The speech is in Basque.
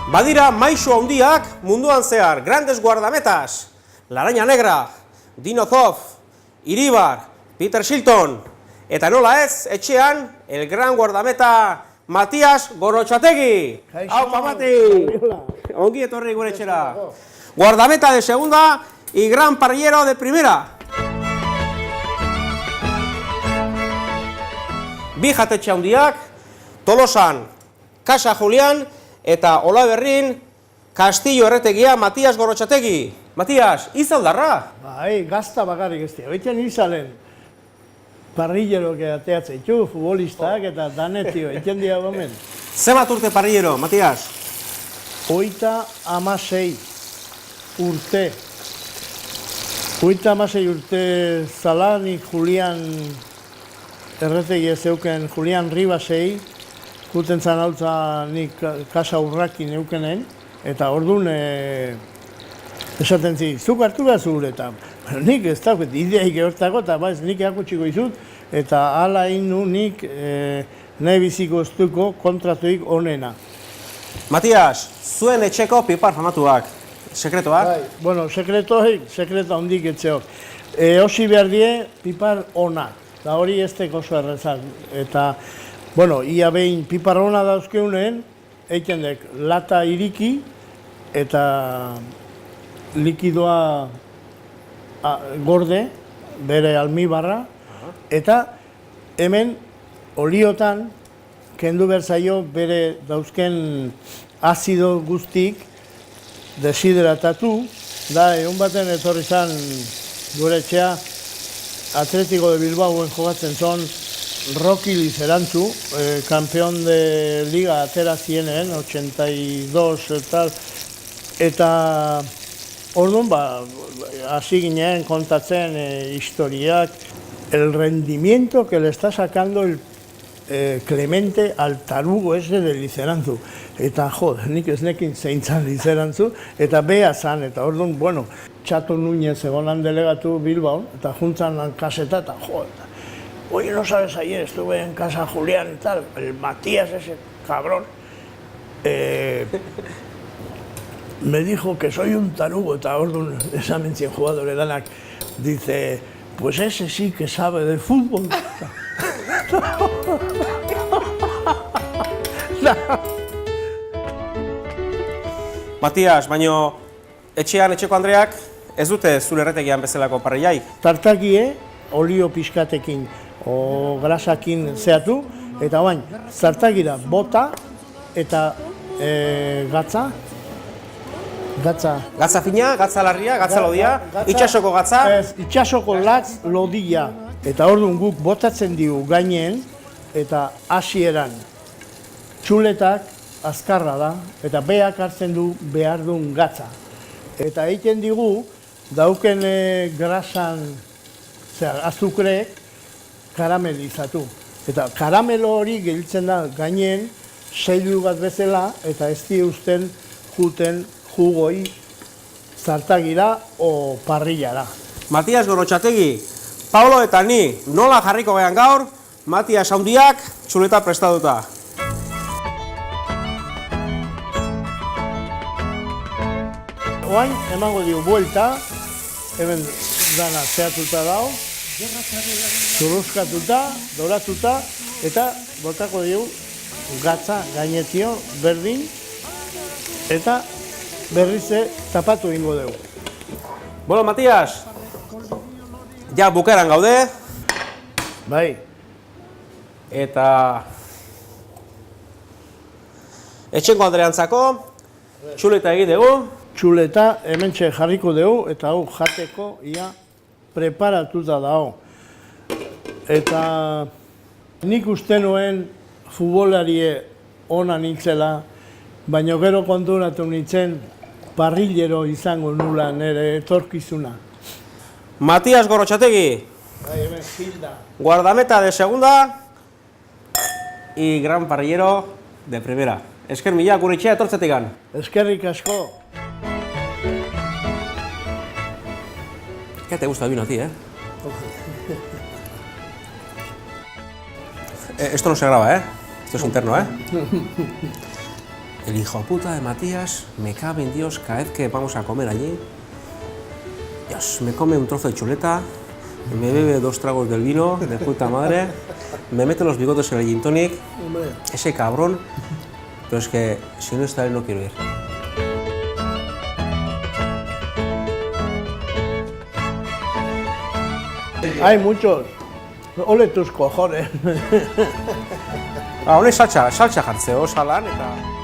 Badira maisu handiak munduan zehar, grandes guardametas, Laraña Negra, Dino Zoff, Iribar, Peter Shilton, eta nola ez, etxean, el gran guardameta Matias Gorrotxategi. Aupa, Mati! Ongi etorri gure etxera. Guardameta de segunda y gran parrillero de primera. Bi jatetxe handiak, Tolosan, Casa Julián, eta Olaberrin, Castillo erretegia Matias Gorrotxategi. Matias, izaldarra? Bai, gazta bakarrik ez dira. Oiten izalen parrilleroak ateatzen ditu, futbolistak eta danetio, eten dira gomen. Zemat urte parrillero, Matias? 36 urte. 36 urte zala, nik Julián erretegi zeuken Julián Ribasei, guten zan hautza nik Casa Urrakin eukenen, eta orduan esaten zi, zuk hartu behar zugur eta nik ez dauket ideaik ehortako eta baiz nik eakutsiko izut eta hala inu nik nahi biziko estuko kontratuik onena. Matias, zuen etxeko pipar famatuak, sekretoak? Bai, bueno, sekreto handik etxeok. Osi behar die pipar onak, eta hori ez teko oso errezak. Eta, bueno, ia behin pipar ona dauzkeunen, eiken dek lata iriki eta likidoa gorde, bere almibarra, eta hemen oliotan kendu behar zaio bere dauzken azido guztik desidratatu, da egun baten etorri zan gure etxea Atletico de Bilbaoen jogatzen zon Rocky Lizerantzu, campeón de liga atera zienen, 82 eta orduan, hasi ginen kontatzen historiak, el rendimiento que le está sacando el Clemente al tarugo ese de Lizerantzu. Eta nik ez nekin zeintzan Lizerantzu, eta beha zan, eta orduan, bueno, Txato Núñez egonan delegatu Bilbao, eta juntzan kaseta, eta oye, no sabes, ayer estuve en Casa Julián y tal, el Matías ese cabrón, me dijo que soy un tarugo, eta orduan esamen zien jugadore danak, dice, pues ese sí que sabe de fútbol. Matias, baino etxean etxeko Andreak ez dute zure erretegian bezalako parrillaik? Tartakie, olio pixkatekin o grasakin zehatu, eta bain, zartagira bota eta gatza. Gatza fina, gatza larria, gatza lodia, itxasoko gatza? Ez, itxasoko latz lodia. Eta orduan guk botatzen digu gainen, eta hasieran txuletak azkarra da, eta beak hartzen du behar duen gatza. Eta egiten digu, dauken grasan, azukre, karamelizatu. Eta karamelo hori gehiltzen da gainen, seilu bat bezala, eta ez di usten juten jugoi zartagira o parrillara. Matias Gorrotxategi, Paulo eta ni nola jarriko gehan gaur, Matias handiak txuleta prestatuta. Oain emango dio buelta, hemen dana zehatuta dago, zurruzkatuta, doratuta, eta botako dio gatza gainetio berdin, eta berrize tapatu ingo dugu. Bueno, Matias, ja bukeran gaude. Bai. Eta etxenko Andreantzako txuleta egin dugu. Txuleta hementxe jarriko dugu, eta hau jateko ia preparatuta dago. Eta nik uste nuen futbolarie ona nintzela, baina gero konturatu nintzen parrillero izango nula nire etorkizuna. Matias Gorrotxategi, guardameta de segunda y gran parrillero de primera. Esker mila gure etxea etortzetikan. Eskerrik asko. ¿Qué te gusta el vino a ti, Esto no se graba, Esto es interno, El hijo puta de Matías me cabe en Dios cada vez que vamos a comer allí. Dios, me come un trozo de chuleta, me bebe 2 tragos del vino, de puta madre, me mete los bigotes en el gin tonic, ese cabrón, pero es que si no está él no quiero ir. Hay muchos. Ole tus cojones. Hone saltxa jartzeo, salan, eta...